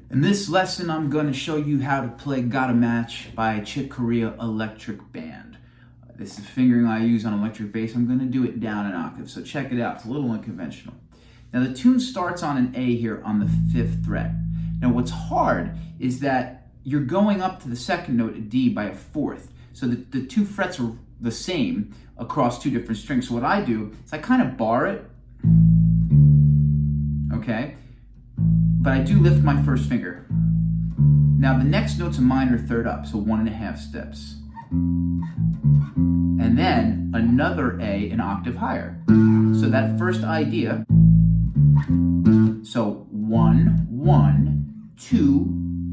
In this lesson, I'm going to show you how to play Got a Match by Korea Electric Band. This is a fingering I use on electric bass. I'm going to do it down an octave, so check it out. It's a little unconventional. Now the tune starts on an A here on the 5th fret. Now what's hard is that you're going up to the second note, a D, by a 4th. So the two frets are the same across two different strings. So what I do is I kind of bar it, okay? But I do lift my first finger. Now the next note's a minor third up, so 1.5 steps. And then another A an octave higher. So that first idea, so 1, 1, 2,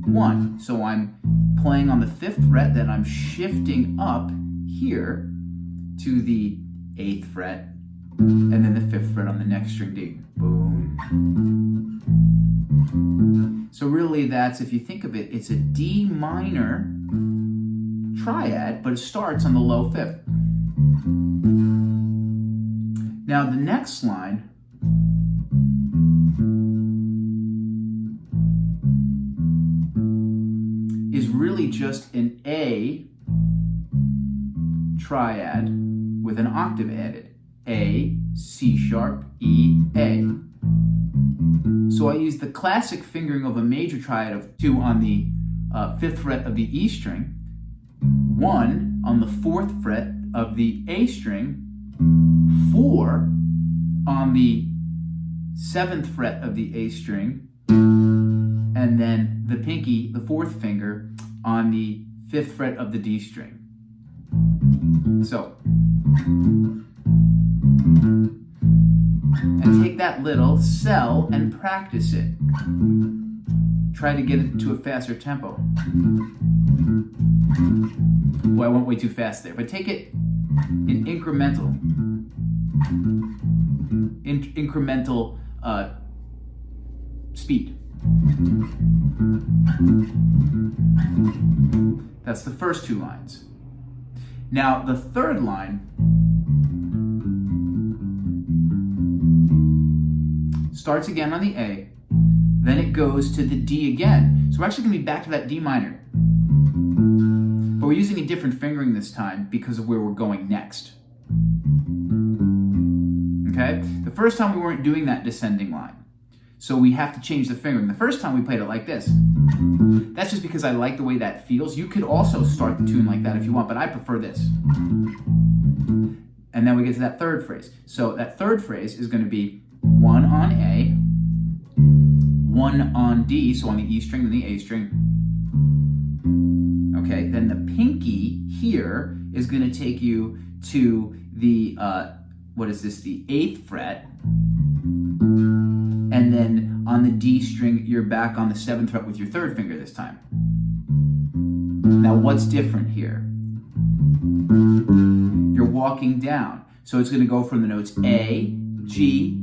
1. So I'm playing on the 5th fret, then I'm shifting up here to the 8th fret, and then the 5th fret on the next string D. Boom. So really that's, if you think of it, it's a D minor triad, but it starts on the low 5th. Now the next line is really just an A triad with an octave added. A, C sharp, E, A. So I use the classic fingering of a major triad of 2 on the 5th fret of the E string, 1 on the 4th fret of the A string, 4 on the 7th fret of the A string, and then the pinky, the 4th finger, on the 5th fret of the D string. So, and take that little cell and practice it. Try to get it to a faster tempo. Well, I went way too fast there, but take it in incremental speed. That's the first 2 lines. Now the third line starts again on the A, then it goes to the D again. So we're actually going to be back to that D minor. But we're using a different fingering this time because of where we're going next. Okay? The first time we weren't doing that descending line. So we have to change the fingering. The first time we played it like this. That's just because I like the way that feels. You could also start the tune like that if you want, but I prefer this. And then we get to that third phrase. So that third phrase is going to be 1 on A, 1 on D, so on the E string and the A string. Okay, then the pinky here is going to take you to the, the 8th fret. And then on the D string, you're back on the 7th fret with your 3rd finger this time. Now what's different here? You're walking down. So it's going to go from the notes A, G,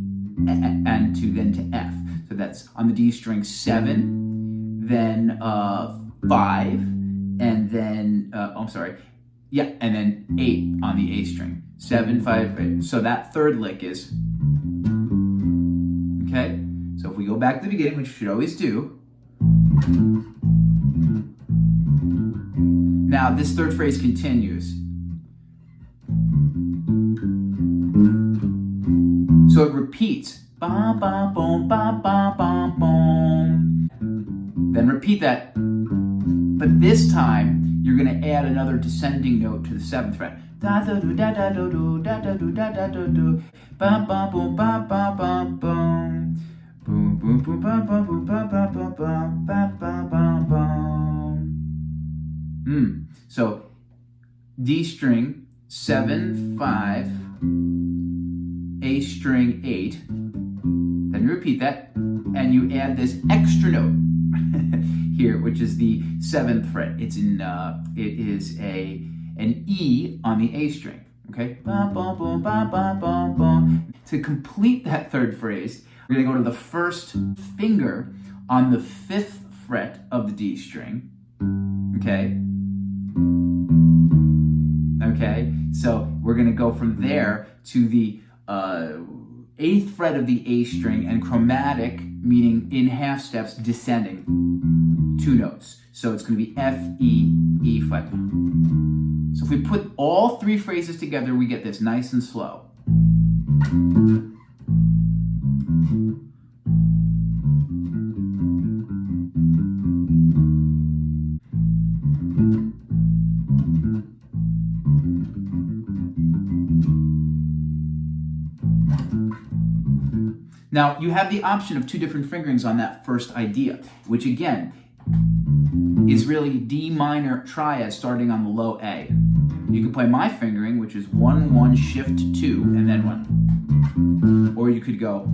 and then to F. So that's on the D string 7, then 5, and then, and then 8 on the A string. 7, 5, 8. So that third lick is, okay? So if we go back to the beginning, which we should always do. Now this third phrase continues. So it repeats. Ba ba boom ba ba ba boom. Then repeat that. But this time you're going to add another descending note to the 7th fret. Da da do da da do do da da do da da do do. Ba ba boom ba ba ba boom. Boom boom boom ba ba boom ba ba ba ba ba ba ba boom. So D string 7, 5, A string 8. Then you repeat that, and you add this extra note here, which is the 7th fret. It is an E on the A string. Okay. Ba ba boom ba ba ba ba. To complete that third phrase, we're going to go to the first finger on the 5th fret of the D string. Okay. Okay. So we're going to go from there to the 8th fret of the A string and chromatic meaning in half steps descending 2 notes. So it's going to be F, E, E flat. So if we put all 3 phrases together, we get this nice and slow. Now, you have the option of 2 different fingerings on that first idea, which again is really D minor triad starting on the low A. You can play my fingering, which is 1, 1, shift 2, and then 1. Or you could go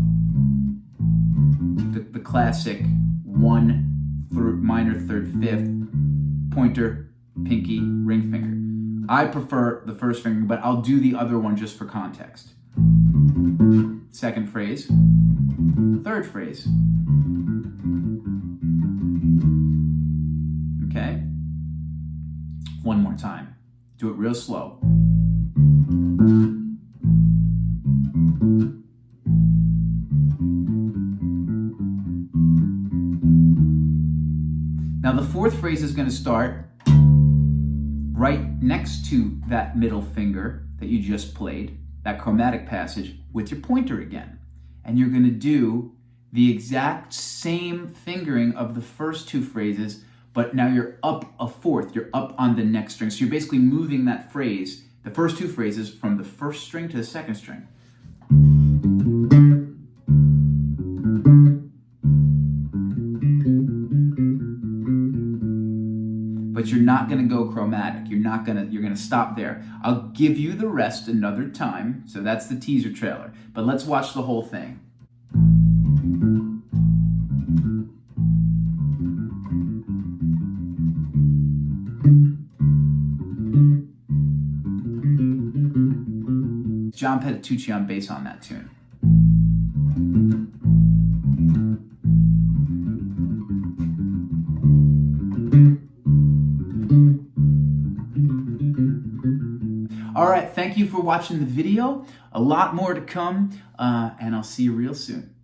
the classic 1, minor, 3rd, 5th, pointer, pinky, ring finger. I prefer the first fingering, but I'll do the other one just for context. Second phrase, third phrase. Okay? One more time. Do it real slow. Now the fourth phrase is going to start right next to that middle finger that you just played, that chromatic passage, with your pointer again. And you're going to do the exact same fingering of the first 2 phrases, but now you're up a 4th. You're up on the next string. So you're basically moving that phrase, the first 2 phrases, from the first string to the second string. But you're not going to go chromatic. You're going to stop there. I'll give you the rest another time. So that's the teaser trailer. But let's watch the whole thing. John Petitucci on bass on that tune. All right, thank you for watching the video. A lot more to come, and I'll see you real soon.